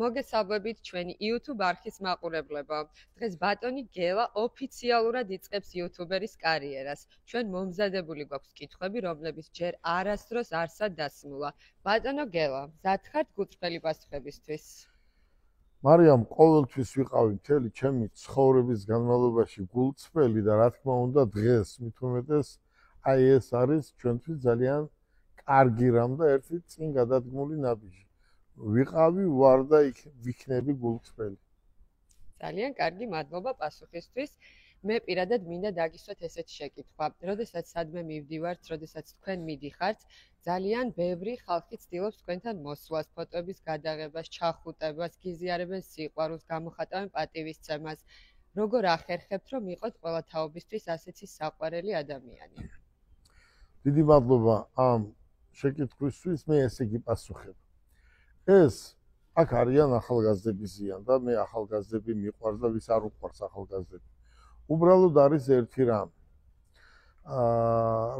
მოგესალმებით ჩვენი YouTube არხის მაყურებლებო. დღეს ბატონი გელა ოფიციალურად იწყებს YouTuber-ის კარიერას. ჩვენ მომზადებული გვაქვს კითხვები, რომლებიც ჯერ არასდროს არსად დასმულა. ბატონო გელა, მზად ხართ გულწრფელი პასუხებისთვის? მარიამ, ყოველთვის ვიყავი მთელი ჩემი ცხოვრების განმავლობაში გულწრფელი და რა თქმა უნდა დღეს მით უმეტეს აი ეს არის ჩვენთვის ძალიან კარგი რამ და ერთი წინ გადადგმული ნაბიჯი. ვიყავი, ვარ და ვიქნები გულწრფელი. ძალიან კარგი, მადლობა პასუხისთვის. მე პირადად მინდა დაგისვათ ესეთი შეკითხვა. როდესაც სადმე მივდივართ, როდესაც თქვენ მიდიხართ, ძალიან ბევრი ხალხი ცდილობს თქვენთან მოსვლას, ფოტოების გადაღებას, ჩახუტებას, გიზიარებენ სიყვარულს, გამოხატავენ პატივისცემას. როგორ ახერხებთ, რომ იყოთ ყველა თაობისთვის ასეთი საყვარელი ადამიანი? დიდი მადლობა ამ შეკითხვისთვის, მე ესე გიპასუხებ. ეს აქ არიან ახალგაზრდები ზიან და მე ახალგაზრდები მიყვარს და ვის არ უყვარს ახალგაზრდები. უბრალოდ არის ერთი რამ.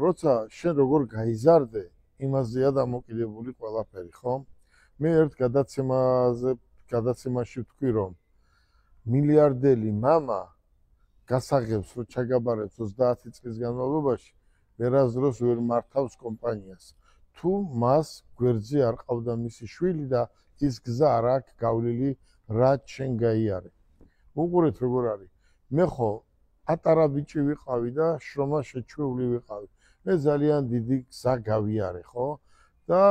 როცა შენ როგორ გაიზარდე, იმაზეა დამოკიდებული ყველაფერი, ხო? მე ერთ გადაცემაში ვთქვი, რომ მილიარდელი მამა გასაღებს, რომ ჩაგაბარებს 30 წლის განმავლობაში, ვერასდროს ვერ მართავს კომპანიას. თუ მას გვერდზე არ ყავდა მისი შვილი და ის გზა არ აქვს გავლილი, რაც შენ გაიარე. უყურეთ როგორ არის. მე ხო პატარა ბიჭი ვიყავი და შრომა შეჩვეული ვიყავი. მე ძალიან დიდი გზა გავიარე, ხო? და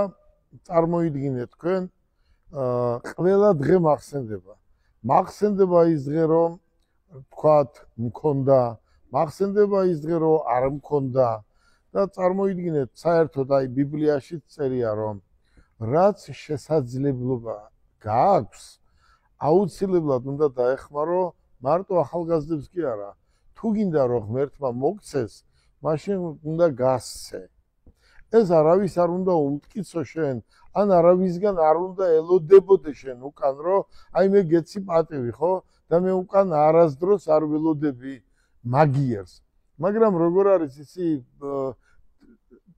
წარმოიდგინეთ თქვენ, ყველა დღე მახსენდება. მახსენდება ის დღე, რომ თქვათ მქონდა, მახსენდება ის დღე, რომ არ მქონდა. და წარმოიდგინეთ, საერთოდ აი ბიბლიაში წერია, რომ რაც შესაძლებლობა გააქვს, აუცილებლად უნდა დაეხმარო მარტო ახალგაზრდებს კი არა. თუ გინდა რომ ღმერთმა მოგცეს, მაშინ უნდა გასცე. ეს არავის არ უნდა უმტკიცო შენ, ან არავისგან არ უნდა ელოდებოდე შენ უკან, რომ აი მე გეცი პატივი, ხო? და მე უკან არასდროს არ ველოდები მაგიერს. მაგრამ როგორ არის ისი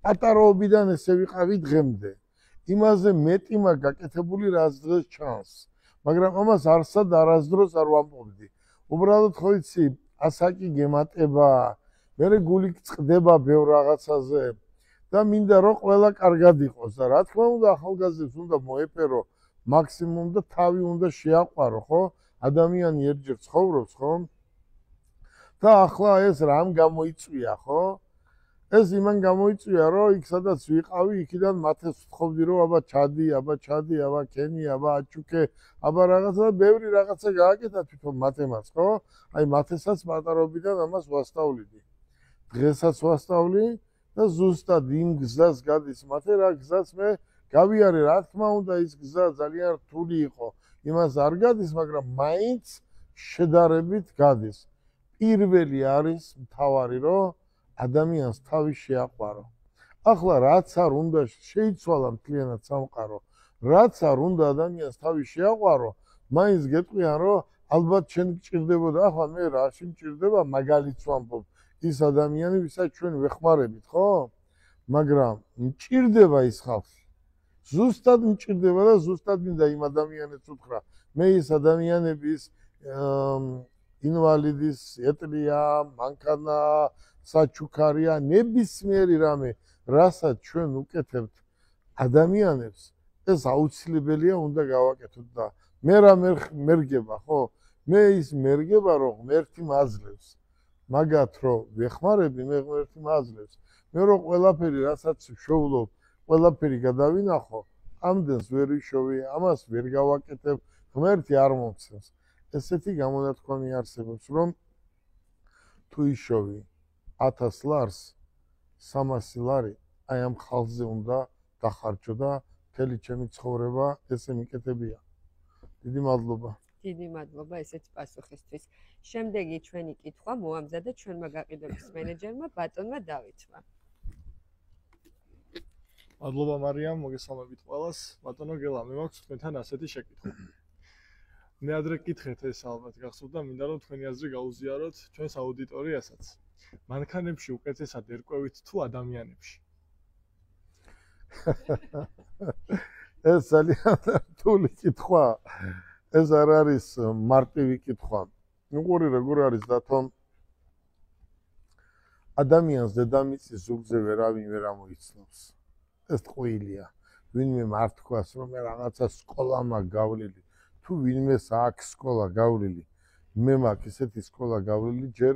პატარაობიდან ესე ვიყავი დღემდე. იმაზე მეტი მაგ გაკეთებული რაც დღეს ჩანს. მაგრამ ამას არსად არასდროს არ ვამბობდი. უბრალოდ ხო იცი, ასაკი გემატება, მერე გული წყდება ბევრ რაღაცაზე და მინდა რომ ყველა კარგად იყოს და რა თქმა უნდა ახალგაზრდებს უნდა მოეფერო მაქსიმუმ და თავი უნდა შეაყვარო, ხო? ადამიანი ერთჯერ ცხოვრობს, ხო? და ახლა ეს რამ გამოიწვია, ხო? ეს იმან გამოიწვია, რომ იქ სადაც ვიყავი, იქიდან მათეს ვთხოვდი, რომ აბა ჩადი, აბა ქენი, აბა აჩუქე, აბა რაღაცა და ბევრი რაღაცა გააკეთა თვითონ მათემაც, ხო? აი მათესაც პატარობიდან ამას ვასწავლიდი. დღესაც ვასწავლი და ზუსტად იმ გზას გადის მათე, რა გზას მე გავიარე, რა თქმა უნდა ის გზა ძალიან რთული იყო. იმას არ გადის, მაგრამ მაინც შედარებით გადის. პირველი არის მთავარი, რომ ადამიანს თავი შეაყვარო. ახლა რაც არ უნდა შეიცვალა მთლიანად სამყარო, რაც არ უნდა ადამიანს თავი შეაყვარო, მაინც გეტყვიან, რომ ალბათ შენ გჭირდებოდა. ახლა მე რაში მჭირდება, მაგალითს ვამბობ, ის ადამიანი, ვისაც ჩვენ ვეხმარებით, ხო? მაგრამ მჭირდება ის ხალხი. ზუსტად მჭირდება და ზუსტად მინდა იმ ადამიანებს უთხრა. მე ის ადამიანების ინვალიდის, ეტლია, მანქანა, საჩუქარია, ნებისმიერი რამე, რასაც ჩვენ უკეთებთ ადამიანებს, ეს აუცილებელია უნდა გავაკეთოთ და მე რა მერგება, ხო? მე ის მერგება, რომ ღმერთი მაძლევს. მაგათ რომ ვეხმარები, მე ღმერთი მაძლევს. მე რომ ყველაფერი, რასაც ვშოვლობ, ყველაფერი გადავინახო, ამდენს ვერ ვიშოვე, ამას ვერ გავაკეთებ, ღმერთი არ მომცემს. ესეთი გამონათქვამი არსებობს, რომ თუ იშოვი 1000 ლარს, 300 ლარი აი ამ ხალხზე უნდა დახარჯო და მთელი ჩემი ცხოვრება ესე მიკეთებია. დიდი მადლობა. დიდი მადლობა ესეთი პასუხისთვის. შემდეგი ჩვენი კითხვა მოამზადა ჩვენმა გაყიდვების მენეჯერმა ბატონმა დავითმა. მადლობა მარიამ, მოგესალმებით ყველას. ბატონო გელა, მე მაქვს თქვენთან ასეთი შეკითხვა. მე ადრე გკითხეთ ეს ალბათ გახსოვთ და მინდა რომ თქვენი აზრი გაუზიაროთ ჩვენს აუდიტორიასაც. მანქანებში უკეთესად ერკვევით თუ ადამიანებში? ეს ძალიან რთული კითხვა. ეს არ არის მარტივი კითხვა. უყური როგორ არის დათო ადამიანს დედამიწის ზურგზე ვერავინ ვერ ამოიცნობს. ეს ტყუილია. ვინმე მართქვას რომ მე რაღაცა სკოლა მაქვს გავლილი. თუ ვინმეს აქვს სკოლა გავლილი, მე მაქვს ესეთი სკოლა გავლილი, ჯერ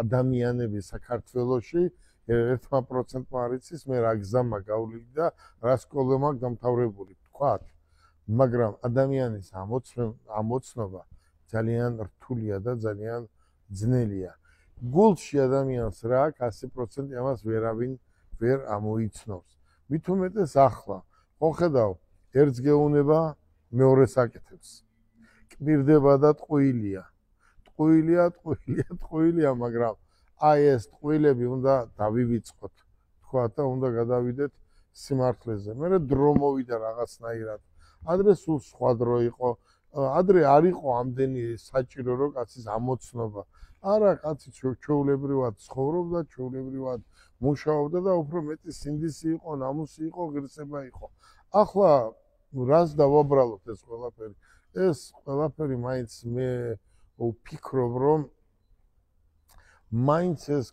ადამიანები საქართველოში 1% არ იცის მე რა გზა მაქვს გავლილი და რა სკოლა მაქვს დამთავრებული, თქვათ. მაგრამ ადამიანის ამოცნობა ძალიან რთულია და ძალიან ძნელია. გულში ადამიანს რა აქვს 100% ამას ვერავინ ვერ ამოიცნობს. მით უმეტეს ახლა ხო ხედავ ერთს გეუნება მეორეს აკეთებს. კბირდება და ტყუილია. ტყუილია, მაგრამ აი ეს ტყუილები უნდა დავივიწყოთ. თქვა და უნდა გადავიდეთ სიმართლეზე. მე დრო მოვიდა რაღაცნაირად. ადრე სულ სხვა დრო იყო. ადრე არ იყო ამდენი საჭირო რომ კაცის ამოცნობა. არა, კაცი ჩვეულებრივად ცხოვრობდა, ჩვეულებრივად მუშაობდა და უფრო მეტი სინდისი იყო, ნამუსი იყო, ღირსება იყო. ახლა რას დავაბრალოთ ეს ყველაფერი? ეს ყველაფერი მაინც მე ვფიქრობ, რომ მაინც ეს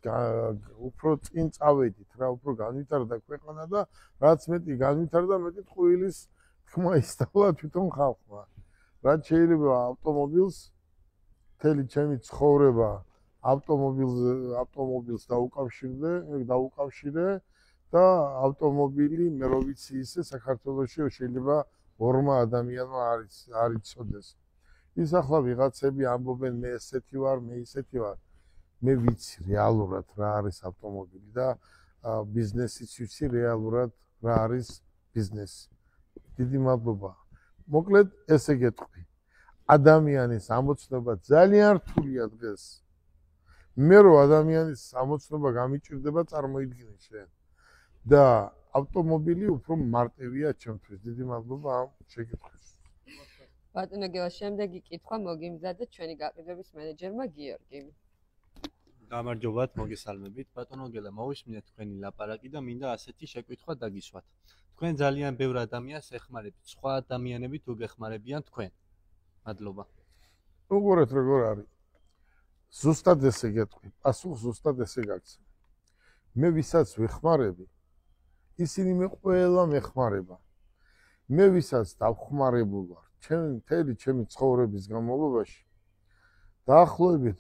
უფრო წინ წავედით რა, უფრო განვითარდა ქვეყანა და რაც მეტი განვითარდა, მეტი ტყუილის თქმა ისწავლა თვითონ ხალხმა. რაც შეიძლება ავტომობილს მთელი ჩემი ცხოვრება ავტომობილს დაუკავშირე და ავტომობილი მე რო ვიცი ისე საქართველოში შეიძლება ორმა ადამიანმა არ იცოდეს. ის ახლა ვიღაცები ამბობენ მე ესეთი ვარ, მე ისეთი ვარ. მე ვიცი რეალურად რა არის ავტომობილი და ბიზნესიც ვიცი რეალურად რა არის ბიზნესი. დიდი მადლობა. მოკლედ ესე გეტყვი. ადამიანის ამოცნობა ძალიან რთულია დღეს. მე რო ადამიანის ამოცნობა გამიჭირდება, წარმოიდგინე შენ. და ავტომობილი უფრო მარტივია ჩემთვის. დიდი მადლობა ამ შეკითხვის. ბატონო გელა, შემდეგი კითხვა მოგიმზადა ჩვენი გაყიდვების მენეჯერმა გიორგიმ. გამარჯობათ, მოგესალმებით. ბატონო გელა, მოვისმინეთ თქვენი ლაპარაკი და მინდა ასეთი შეკითხვა დაგისვათ. თქვენ ძალიან ბევრ ადამიანს ეხმარებით, სხვა ადამიანები თუ გეხმარებიან თქვენ? მადლობა. უყურეთ როგორ არის. ზუსტად ესე გეტყვი, პასუხს ზუსტად ესე გაგცემ. მე ვისაც ვეხმარები, ისინი მე ყველა მეხმარება. მე ვისაც დავხმარებულ ვარ, მთელი ჩემი ცხოვრების განმავლობაში დაახლოებით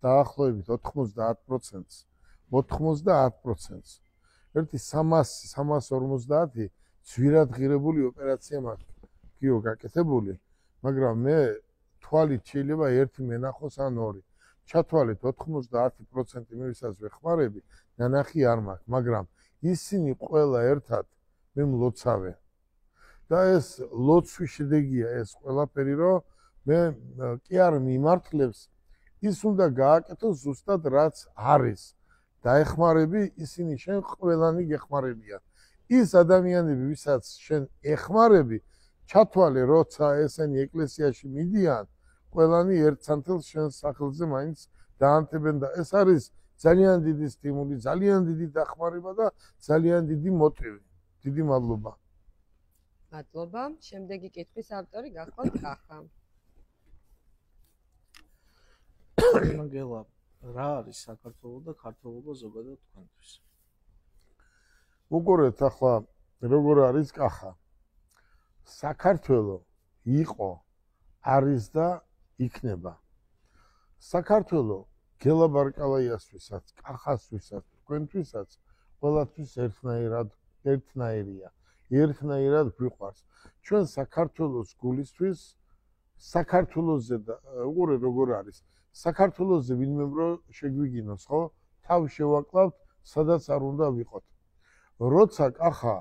90%-ს ერთი 350 ძვირად ღირებული ოპერაცია მაქვს გიო გაკეთებული, მაგრამ მე თვალით შეიძლება ერთი მენახოს ან ორი. ჩათვალეთ 90% მე ვისაც ვეხმარები, ნანახი არ მაქვს, მაგრამ ისინი ყველა ერთად მე მლოცავენ. და ეს ლოცვის შედეგია ეს ყველაფერი, რომ მე კი არ მიმართლებს, ის უნდა გააკეთოს ზუსტად რაც არის. დაეხმარები, ისინი შენ ყველანი გეხმარებიან. ის ადამიანები, ვისაც შენ ეხმარები, ჩათვალე, როცა ესენი ეკლესიაში მიდიან, ყველანი ერთ სანთელს შენ სახელზე მაინც დაანთებენ და ეს არის ძალიან დიდი სტიმული, ძალიან დიდი დახმარება და ძალიან დიდი მოტივი. დიდი მადლობა. მადლობა. შემდეგი კითხვის ავტორი გახლავთ კახა. გელა, რა არის საქართველო და ქართველობა ზოგადად თქვენთვის? უყურეთ ახლა როგორ არის კახა. საქართველო იყო, არის და იქნება. საქართველო გელა ბარკალაიასთვისაც, კახასთვისაც, თქვენთვისაც ყველაფრის ერთნაირია. ერთნაირად გვიყვარს. ჩვენ საქართველოს გულისთვის საქართველოზე და უყურე როგორ არის. საქართველოზე ვინმე რო შეგვიგინოს, ხო? თავ შევაკლავთ, სადაც არ უნდა ვიყოთ. როცა კახა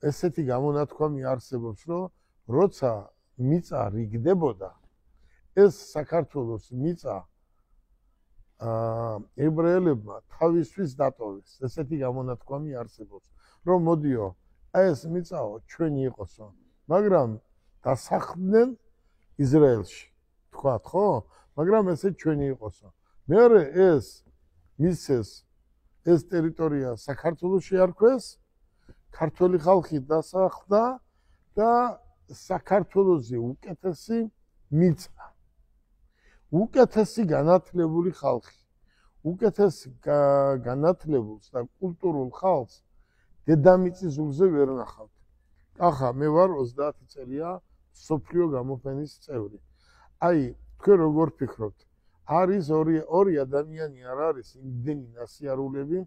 ესეთი გამონათქვამი არსებობს, რომ როცა მიწა რიგდებოდა, ეს საქართველოს მიწა ებრაელებმა თავისთვის დატოვეს. ესეთი გამონათქვამი არსებობს, რომ მოდიო ეს მიწაო ჩვენი იყოსო, მაგრამ დასახლდნენ ისრაელში, თქვათ, ხო? მაგრამ ესე ჩვენი იყოსო. მეორე ეს მისცეს ეს ტერიტორია საქართველოში არ ქვეს, ქართველი ხალხი დასახლდა და საქართველოზე უკეთესი მიწა. უკეთესი განათლებული ხალხი. უკეთესი განათლებულს და კულტურულ ხალხს დედამიწის ზურგზე ვერ ნახავთ. ახლა მე ვარ 30 წელია სოფლიო გამოფენის წევრი. აი, თქვენ როგორ ფიქრობთ? არის ორი ადამიანი არ არის იმდენი ნასიარულები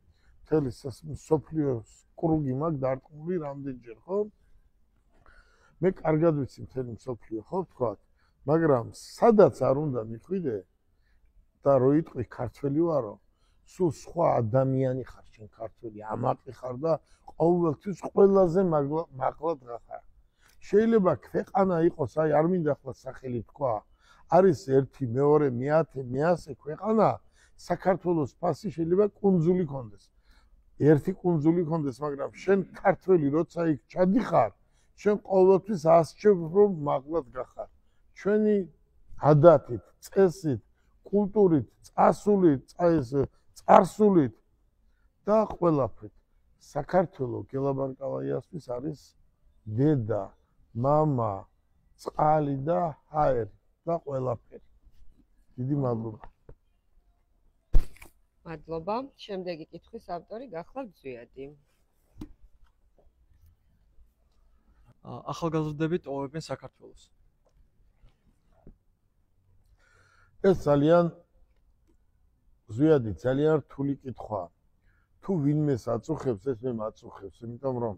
მთელი სოფლიოს კრუგი მაქვს დარტყმული რამდენჯერ, ხო? მე კარგად ვიცი მთელი სოფლიო, ხო ვთქვათ, მაგრამ სადაც არ უნდა მიხვიდე და რო იტყვი ქართველი ვარო, სულ სხვა ადამიანი ხარ შენ ქართველი, ამაყი ხარ და ყოველთვის ყველაზე მაღლად გახარ. შეიძლება ქვეყანა იყოს, აი არ მინდა ახლა სახელი თქვა, არის 1, 2, 10, 100 ქვეყანა, საქართველოს ფასი შეიძლება კუნძული კონდეს. ერთი კუნძული კონდეს, მაგრამ შენ ქართველი როცა იქ ჩადიხარ, შენ ყოველთვის ასჩევ რომ მაღლად გახარ. ჩვენი ადათით, წესით, კულტურით, წარსულით და ყველაფრით. საქართველო გელაბანკალაიასთვის არის დედა, მამა, წყალი და ჰაერი და ყველაფერი. დიდი მადლობა. მადლობა. შემდეგი კითხვის ავტორი გახლავთ ზვიადი. ახალგაზრდები ტოვებენ საქართველოს. ეს ძალიან ზვიადი, ძალიან რთული კითხვაა. თუ ვინმეს აწუხებს, ეს მე მაწუხებს, იმიტომ რომ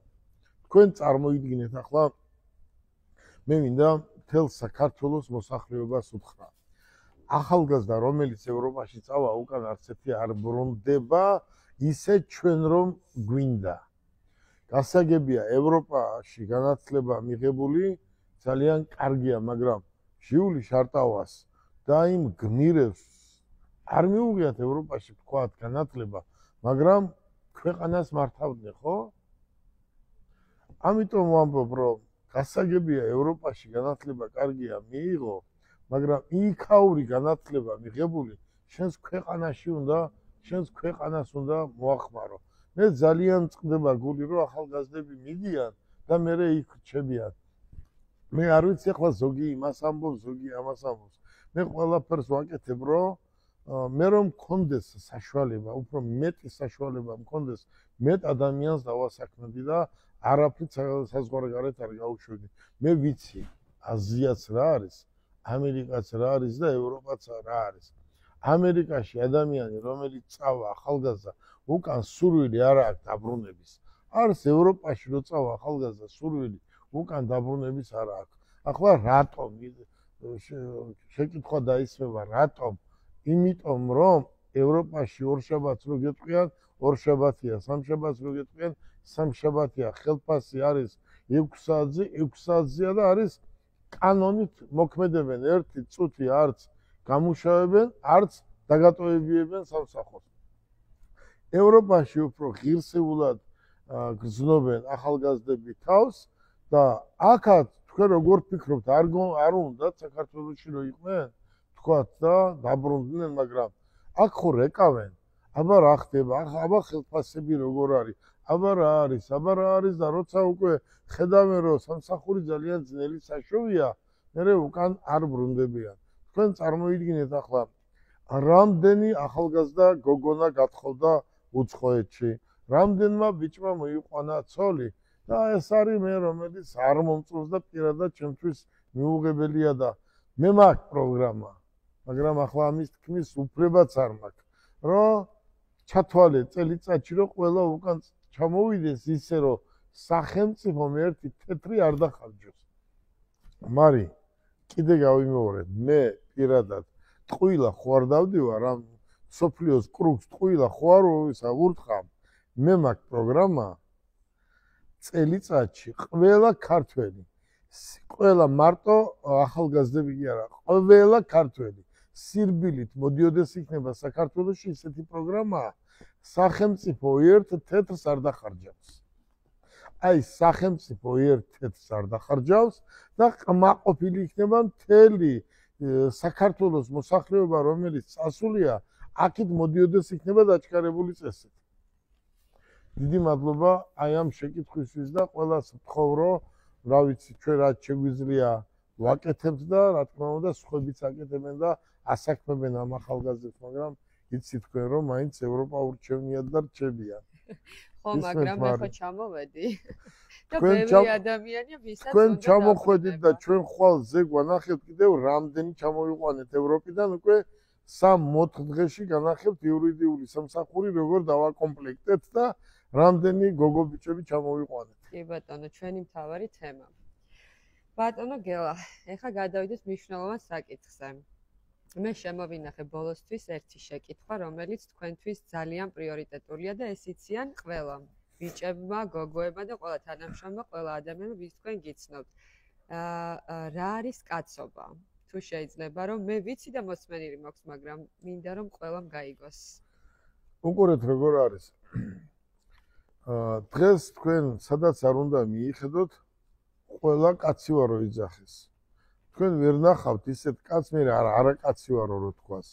თქვენ წარმოიდგინეთ ახლა მე მინდა მთელ საქართველოს მოსახლეობას უთხრა. ახალგაზრდა, რომელიც ევროპაში წავა, უკან არც ერთი არ ბრუნდება, ისე ჩვენ რომ გვინდა. გასაგებია, ევროპაში განათლება მიღებული ძალიან კარგია, მაგრამ ჟიული შარტავას და იმ გმირებს არ მიუღიათ ევროპაში თქვათ განათლება, მაგრამ ქვეყანას მართავდნენ, ხო? ამიტომ ვამბობ, რომ გასაგებია ევროპაში განათლება კარგია მიიღო, მაგრამ იქაური განათლება მიღებული შენს ქვეყანას უნდა მოახმარო. მე ძალიან წყდება გული, რომ ახალგაზრდები მიდიან და მერე იქ რჩებიან. მე არ ვიცი ახლა ზოგი იმას ამბობს, ზოგი ამას ამბობს. მე ყველაფერს ვაკეთებ, რომ მე რომ მქონდეს საშუალება, უფრო მეტი საშუალება მქონდეს, მეტ ადამიანს დავასაქმებდი და არაფრით საზღვარგარეთ არ გავუშვებდი. მე ვიცი, აზიაც რა არის, ამერიკაც რა არის და ევროპაც რა არის. ამერიკაში ადამიანი, რომელიც წავა ახალგაზრდა, უკან სურვილი არ აქვს დაბრუნების. არის ევროპაში რო წავა ახალგაზრდა, სურვილი უკან დაბრუნების არ აქვს. ახლა რატომ შეკითხვა დაისმება, რატომ? იმიტომ რომ ევროპაში ორშაბათს რო გეტყვიან, ორშაბათია, სამშაბათს რო გეტყვიან, სამშაბათია, ხელფასი არის 6 საათზე, 6 საათზეა და არის კანონით მოქმედებენ, ერთი წუთი არც გამუშავებენ, არც დაგატოვებიებენ სამსახურს. ევროპაში უფრო ღირსეულად გრძნობენ ახალგაზრდები თავს და აქაც თქვენ როგორ ფიქრობთ, არ უნდათ საქართველოში რო იყვნენ? თქვათ და დაბრუნდნენ, მაგრამ აქ ხო რეკავენ. აბა რა ხდება? აბა ხელფასები როგორ არის? აბა რა არის და როცა უკვე ხედავენ რომ სამსახური ძალიან ძნელი საშოვია, მერე უკან არ ბრუნდებიან. თქვენ წარმოიდგინეთ ახლა რამდენი ახალგაზრდა გოგონა გათხოვდა უცხოეთში, რამდენმა ბიჭმა მოიყვანა ცოლი და ეს არის მე რომელიც არ მომწონს და პირადად ჩემთვის მიუღებელია და მე მაქვს პროგრამა, მაგრამ ახლა ამის თქმის უფლებაც არ მაქვს, რომ ჩათვალე წელიწადში რომ ყველა უკან ჩამოვიდეს ისე რომ სახელმწიფომ ერთი თეთრი არ დახარჯოს. მარი კიდე გავიმეორებ, მე პირადად ტყუილა ხო არ დავდივარ ამ სოფლიოს კრუგს, ტყუილა ხო არ ვურთხავ. მე მაქვს პროგრამა წელიწადში ყველა ქართველი, ყველა მარტო ახალგაზრდები კი არა, ყველა ქართველი სირბილით მოდიოდეს იქნება საქართველოში ისეთი პროგრამაა, სახელმწიფო ერთ თეთრს არ დახარჯავს. აი სახელმწიფო ერთ თეთრს არ დახარჯავს და ყმაყოფილი იქნება მთელი საქართველოს მოსახლეობა, რომელიც წასულია, აქეთ მოდიოდეს იქნება დაჩქარებული წესით. დიდი მადლობა აი ამ შეკითხვისთვის და ყველას ვთხოვ, რომ რა ვიცი, ჩვენ რაც შეგვიძლია ვაკეთებთ და რა თქმა უნდა, სხვაებიც აკეთებენ და ასაქმებენ ამ ახალგაზრდებს, მაგრამ იცით თქვენ, რომ მაინც ევროპა ურჩევნიათ და რჩებიან. ხო, მაგრამ მე ხო ჩამოვედი. და ბევრი ადამიანია, ვისაც თქვენ ჩამოხვედით და ჩვენ ხვალ ზეგ ვანახებთ კიდევ რამდენი ჩამოვიყვანეთ ევროპიდან, უკვე 3-4 დღეში განახებთ იურიდიული სამსახური, როგორ დავაკომპლექტეთ და რამდენი გოგო ბიჭები ჩამოვიყვანეთ. კი ბატონო, ჩვენი მთავარი თემა. ბატონო გელა, ეხლა გადავიდეთ მნიშვნელოვან საკითხზე. მე შემოვინახე ბოლოსთვის ერთი შეკითხვა, რომელიც თქვენთვის ძალიან პრიორიტეტულია და ეს იციან ყველამ. ბიჭებმა, გოგოებმა და ყველა თანამშრომლმა, ყველა ადამიანმა, ვის თქვენ გიცნობთ. რა არის კაცობა? თუ შეიძლება რომ მე ვიცი და მოსმენილი მაქვს, მაგრამ მინდა რომ ყველამ გაიგოს. უყურეთ როგორ არის. დღეს თქვენ სადაც არ უნდა მიიხედოთ, ყველა კაცი ვარო იძახის. თქვენ ვერ ნახავთ ისეთ კაცს, მე არა კაცი ვარო რო თქვას.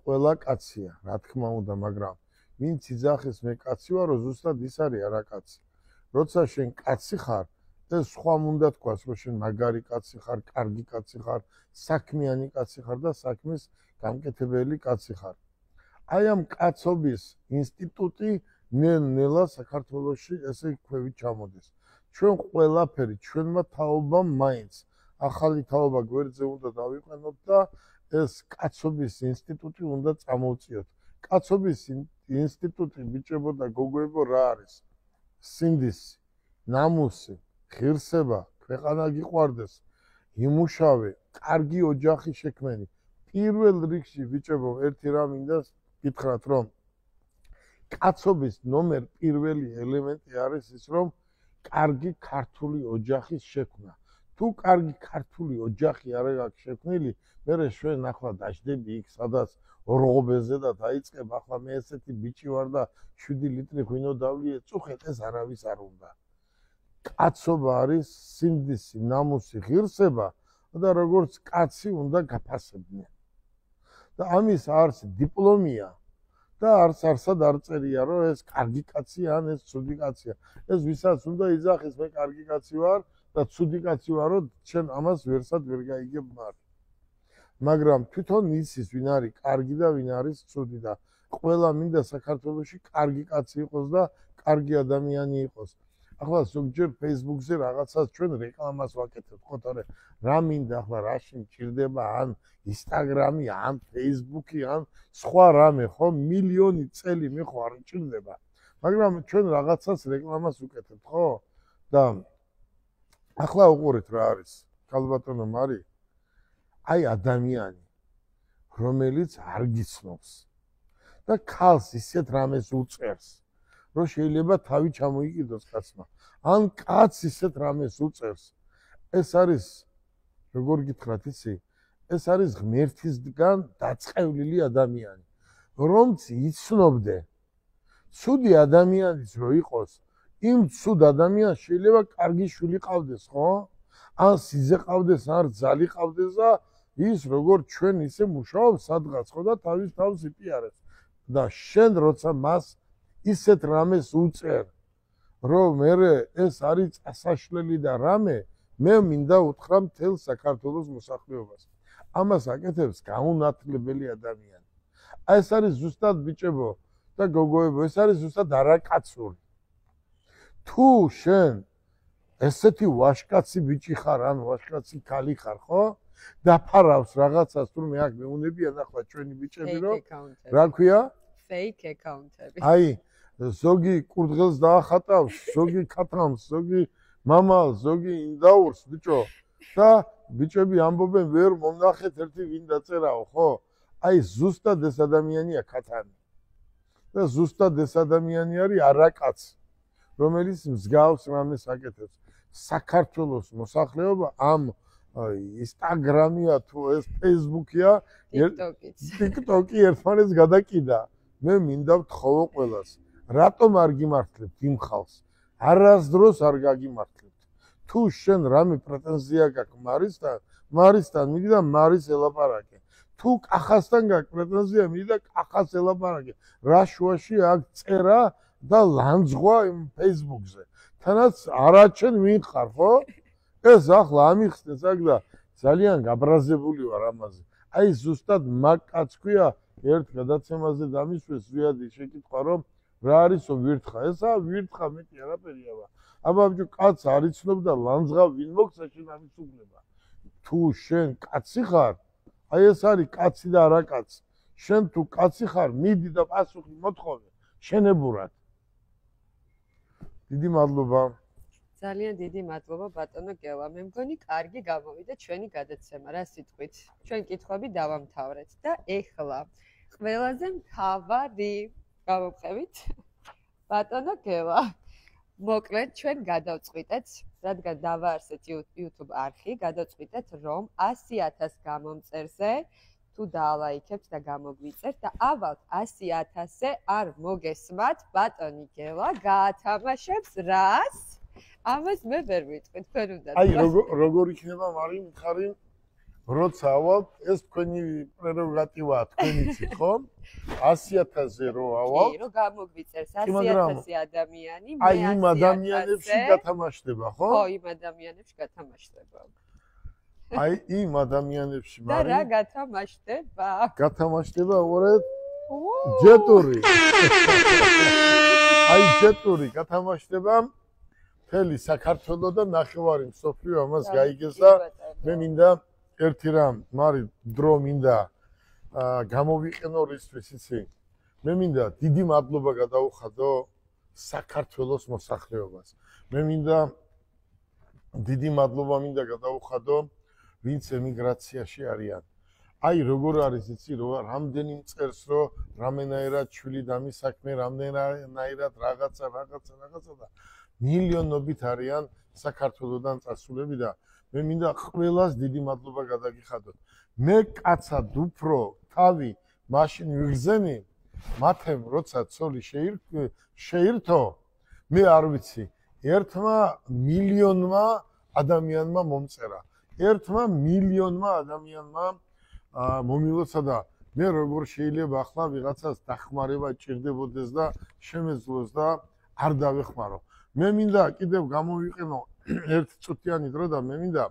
ყველა კაცია, რა თქმა უნდა, მაგრამ ვინც იძახის მე კაცი ვარო, ზუსტად ის არის არა კაცი. როცა შენ კაცი ხარ, ეს სხვამ უნდა თქვას, რომ შენ მაგარი კაცი ხარ, კარგი კაცი ხარ, საქმიანი კაცი ხარ და საქმის გამკეთებელი კაცი ხარ. აი ამ კაცობის ინსტიტუტი ნელ-ნელა საქართველოში ესე ქვევით ჩამოდის. ჩვენ ყველაფერი, ჩვენმა თაობამ მაინც ახალი თაობა გვერდზე უნდა დავიყვანოთ და ეს კაცობის ინსტიტუტი უნდა წამოვწიოთ. კაცობის ინსტიტუტი ბიჭებო და გოგოებო რა არის? სინდისი, ნამუსი, ღირსება, ქვეყანა გიყვარდეს, იმუშავე, კარგი ოჯახი შექმენი. პირველ რიგში ბიჭებო, ერთი რამ მინდა გითხრათ, რომ კაცობის ნომერ პირველი ელემენტი არის ის, რომ კარგი ქართული ოჯახის შექმნა. თუ კარგი ქართული ოჯახი არ აქვს შექმნილი, მერე ჩვენ ახლა დაждები იქ, სადაც ორღობეზე და დაიწყებ, ახლა მე ესეთი ბიჭი ვარ და 7 ლიტრი ღვინო დავლიე, წუხეთ, ეს არავის არ უნდა. კაცობა არის სინდისი, ნამუსი, ღირსება და როგორც კაცი უნდა გაფასებდნენ. და ამის არც დიპლომია და არსად არ წერია, რომ ეს კარგი კაცია ან ეს ცუდი კაცია. ეს ვისაც უნდა იძახის, მე კარგი კაცი ვარ და ცუდი კაცი ვარო, შენ ამას ვერსად ვერ გაიგებ მარ. მაგრამ თვითონ იცის ვინ არის კარგი და ვინ არის ცუდი და ყველა მინდა საქართველოში კარგი კაცი იყოს და კარგი ადამიანი იყოს. ახლა ზოგჯერ Facebook-ზე რაღაცას ჩვენ რეკლამას ვაკეთებთ, ხო თორე რა მინდა ახლა რაში მჭირდება ან Instagram-ი, ან Facebook-ი, ან სხვა რამე, ხო, მილიონი წელი მე ხო არ მჭირდება. მაგრამ ჩვენ რაღაცას რეკლამას ვუკეთებთ, ხო? და ახლა უყურეთ რა არის. ქალბატონო მარი, აი ადამიანი, რომელიც არ გიცნობს და ქალს ისეთ რამეს უწერს, რომ შეიძლება თავი ჩამოიკიდოს კაცმა. ან კაც ისეთ რამეს უწერს. ეს არის, როგორ გითხრათ იცი, ეს არის ღმერთისგან დაწყევლილი ადამიანი, რომც იცნობდე. ცუდი ადამიანიც რო იყოს, იმ ცუდ ადამიანს შეიძლება კარგი შვილი ყავდეს, ხო? ან სიძე ყავდეს, ან რძალი ყავდეს და ის როგორ ჩვენ ისე მუშაობს სადღაც, ხო და თავის თავს იპიარებს. და შენ როცა მას ისეთ რამეს უწერ, რომ მე ეს არის წასაშლელი და რამე, მე მინდა უთხრა მთელ საქართველოს მოსახლეობას. ამას აკეთებს გაუნათლებელი ადამიანი. აი ეს არის ზუსტად ბიჭებო და გოგოებო, ეს არის ზუსტად არაკაცური. თუ შენ ესეთი ვაშკაცი ბიჭი ხარ, ან ვაშკაცი ქალი ხარ, ხო? დაფარავს რაღაცას, თურმე აქ მეუნებიან ახლა ჩვენი ბიჭები, რომ რა ქვია? Fake account-ები. აი, ზოგი კურდღელს დაახატავს, ზოგი ქათამს, ზოგი მამალს, ზოგი ინდაურს, ბიჭო. და ბიჭები ამბობენ, ვერ მომნახეთ ერთი ვინ დაწერაო, ხო? აი, ზუსტად ეს ადამიანია ქათანი. და ზუსტად ეს ადამიანი არის არაკაცი, რომელიც მსგავს რამეს აკეთებს. საქართველოს მოსახლეობა ამ Instagram-ია თუ ეს Facebook-ია, TikTok-ი ერთმანეთს გადაკიდა. მე მინდა ვთხოვო ყველას, რატომ არ გიმართლებთ იმ ხალხს? არასდროს არ გაგიმართლებთ. თუ შენ რამე პრეტენზია გაქვს მარისთან, მიდი და მარის ელაპარაკე. თუ კახასთან გაქვს პრეტენზია, მიდი და კახას ელაპარაკე. რა შუაში აქ წერა და ლანძღვა იმ Facebook-ზე. თანაც არაჩენ ვინ ხარ, ხო? ეს ახლა ამიხსნეს აქ და ძალიან გაბრაზებული ვარ ამაზე. აი ზუსტად მაგ კაცს ქვია ერთ გადაცემაზე დამისვეს ზვიადი შეკითხვა რომ რა არისო ვირთხა. ესაა ვირთხა მეტი არაფერია. აბა ბიჭო კაცს არ იცნობდა ლანძღა ვინ მოგცა შენ ამის უგნება. თუ შენ კაცი ხარ, აი ეს არის კაცი და არა კაცი. შენ თუ კაცი ხარ, მიდი და პასუხი მოთხოვე შენებურად. დიდი მადლობა. ძალიან დიდი მადლობა ბატონო გელა. მე მგონი კარგი გამოვიდა ჩვენი გადაცემა, რა სიტყვით. ჩვენ კითხვები დავამთავრეთ და ეხლა ყველაზე მთავარი გამოვყევით ბატონო გელა. მოკლედ ჩვენ გადავწყვიტეთ, რადგან დავაარსეთ YouTube არხი, გადავწყვიტეთ რომ 100,000 გამომწერზე თუ დაალაიქებთ და გამოგვიწერთ და ავალთ 100,000-ზე არ მოგესმათ ბატონი გელა გაათამაშებს რას? ამას მე ვერ ვიტყვი, თქვენ უნდა. აი როგორ იქნება მარი მითხარი როცა ავალთ ეს თქვენი პრეროგატივაა თქვენიცით ხო? 100,000-ზე რო ავალთ. კი, რო გამოგვიწერს 100,000 ადამიანი, მე აი იმ ადამიანებში გათამაშდება, ხო? ხო, იმ ადამიანებში გათამაშდება. აი იმ ადამიანებში და რა გათამაშდება? გათამაშდება უბრალოდ ჯეტური. აი ჯეტური გათამაშდება მთელი საქართველო და ნახევარი მსოფლიო ამას გაიგეს და მე მინდა ერთი რამ მარი დრო მინდა გამოვიყენო რისთვის იცი მე მინდა დიდი მადლობა გადაუხადო საქართველოს მოსახლეობას მე მინდა დიდი მადლობა მინდა გადაუხადო ვინც ემიგრაციაში არიან აი როგორ არის იცი რომ რამდენი მწერს რომ რამენაირად ჩვილი დამისაქმე რამდენაირად რაღაცა და მილიონობით არიან საქართველოსდან წასულები და მე მინდა ყველას დიდი მადლობა გადაგიხადოთ. მე კაცად უფრო თავი მაშინ ვიგზენი, მათემ როცა ცოლი შეირთო, მე არ ვიცი, ერთმა მილიონმა ადამიანმა მომწერა. ერთმა მილიონმა ადამიანმა მომილოცა და მე როგორ შეიძლება ახლა ვიღაცას დახმარება ჭირდებოდეს და შემეძლოს და არ დავეხმარო. მე მინდა კიდევ გამოვიყენო ერთ წუთიანი დრო და მე მინდა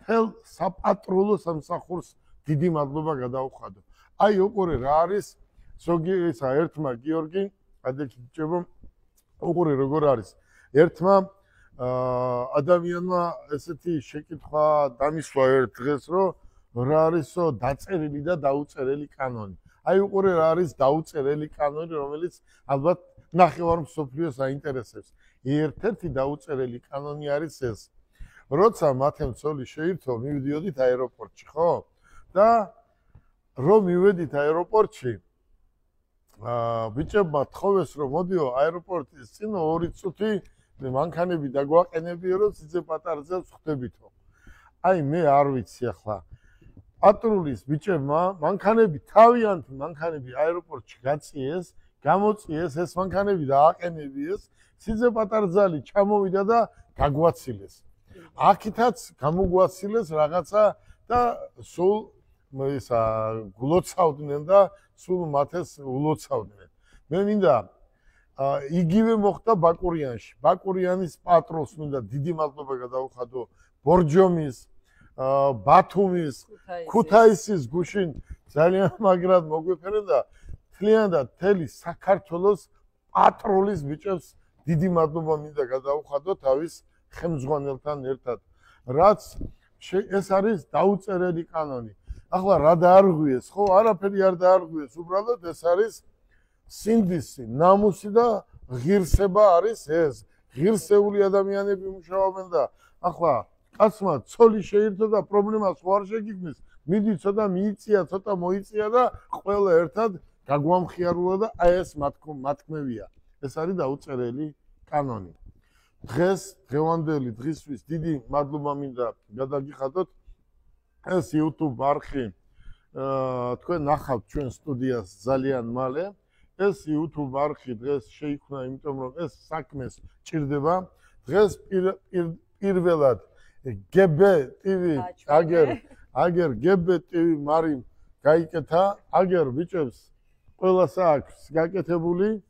თელ საპატრულო სამსახურს დიდი მადლობა გადაუხადო. აი უყურე რა არის ზოგი ესა ერთმა გიორგი ადექიჭებო უყურე როგორ არის ერთმა ადამიანმა ესეთი შეკითხვა დამისვა ერთ დღეს რომ რა არისო დაწერილი და დაუწერელი კანონი. აი უყურე რა არის დაუწერელი კანონი რომელიც ალბათ ნახევარ მსოფლიოს აინტერესებს. ერთ-ერთი დაუწერელი კანონი არის ეს. როცა მათემ ცოლი შეირთო, მივიდიოდით აეროპორტში, ხო? და რომ მივედით აეროპორტში, ბიჭებმა თხოვეს რომ მოდიო აეროპორტის წინ 2 წუთი მანქანები დაგვაყენებიო, რომ ციცე პატარძებს ხვდებითო. აი მე არ ვიცი ახლა. პატრულის ბიჭებმა მანქანები თავიანთი მანქანები აეროპორტში გაწიეს, გამოწიეს ეს მანქანები დააყენებიეს. ციცე პატარძალი ჩამოვიდა და გაგვაცილეს. აქითაც გამოგვაცილეს რაღაცა და სულ ისა გულოცავდნენ და სულ მათეს ულოცავდნენ. მე მინდა იგივე მოხდა ბაკურიანში. ბაკურიანის პატრონს მინდა დიდი მადლობა გადაუხადო ბორჯომის, ბათუმის, ქუთაისის გუშინ ძალიან მაგრად მოგვიფერენ და თლიანად მთელი საქართველოს პატრულის ბიჭებს დიდი მადლობა მინდა გადაუხადო თავის ხელმძღვანელთან ერთად. რაც ეს არის დაუწერელი კანონი. ახლა რა დაარღვიეს, ხო? არაფერი არ დაარღვიეს, უბრალოდ ეს არის სინდისი, ნამუსი და ღირსება არის ეს. ღირსეული ადამიანები მუშაობენ და ახლა კაცმა ცოლი შეირთო და პრობლემას ხო არ შეგიქმნის. მიდი ცოტა მიიწია, ცოტა მოიწია და ყველა ერთად გაგვამხიარულა და აი ეს მათქმევია. ეს არის დაუწერელი კანონი. დღეს დღევანდელი დღისთვის დიდი მადლობა მინდა გადაგიხადოთ. ეს YouTube არხი თქვენ ნახავთ ჩვენ სტუდიას ძალიან მალე. ეს YouTube არხი დღეს შეიქმნა, იმიტომ რომ ეს საქმეს ჭირდება. დღეს პირველად GB TV აგერ GB TV მარი გაიკეთა, აგერ ბიჭებს ყველას აქვს გაკეთებული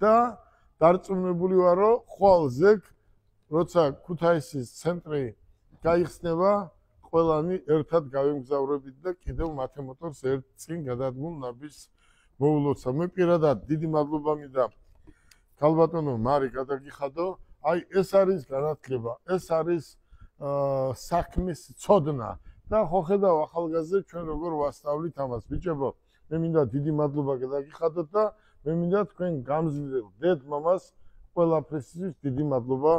და დარწმუნებული ვარ, რომ ხვალ ზეგ როცა ქუთაისის ცენტრი გაიხსნება, ყველანი ერთად გავემგზავრებით და კიდევ მათე მოტორს ერთ წინ გადადგმულ ნაბის მოულოცა. მე პირადად დიდი მადლობა მინდა ქალბატონო მარი გადაგიხადო. აი ეს არის განათლება, ეს არის საქმის ცოდნა და ხო ხედავ ახალგაზრდებს ჩვენ როგორ ვასწავლით ამას. ბიჭებო, მე მინდა დიდი მადლობა გადაგიხადოთ და მე მინდა თქვენ გამზრდელ დედ მამას ყველაფრისთვის დიდი მადლობა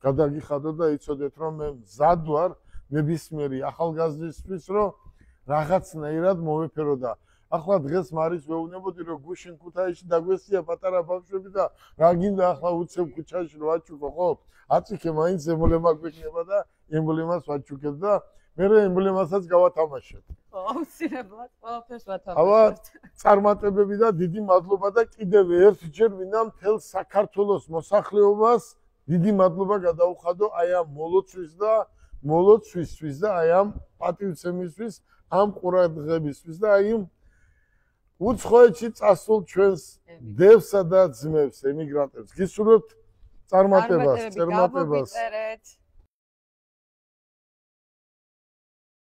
გადაგიხადოთ და იცოდეთ რომ მე მზად ვარ ნებისმიერი ახალგაზრდისთვის რომ რაღაცნაირად მოვეფერო და ახლა დღეს მარის ვეუბნებოდი რომ გუშინ ქუთაისში დაგვესწია პატარა ბავშვები და რა გინდა ახლა უცებ ქუჩაში რომ ვაჩუქო ხო? აწიქე მაინც ემბლემა გვექნება და ემბლემას ვაჩუქებ და მე ემბლემასაც გავათამაშებ. აუცილებლად ყველაფერს ვათამაშებთ. აბა წარმატებები და დიდი მადლობა და კიდევ ერთჯერ მინდა მთელ საქართველოს მოსახლეობას დიდი მადლობა გადაუხადო აი ამ მოლოცვისთვის და აი ამ პატივცემისთვის, ამ ყურადღებისთვის და აი ამ უცხოეთში წასულ ჩვენს დევსა და ძმებს, ემიგრანტებს. გისურვებთ წარმატებას. წარმატებები გავაგიწერეთ.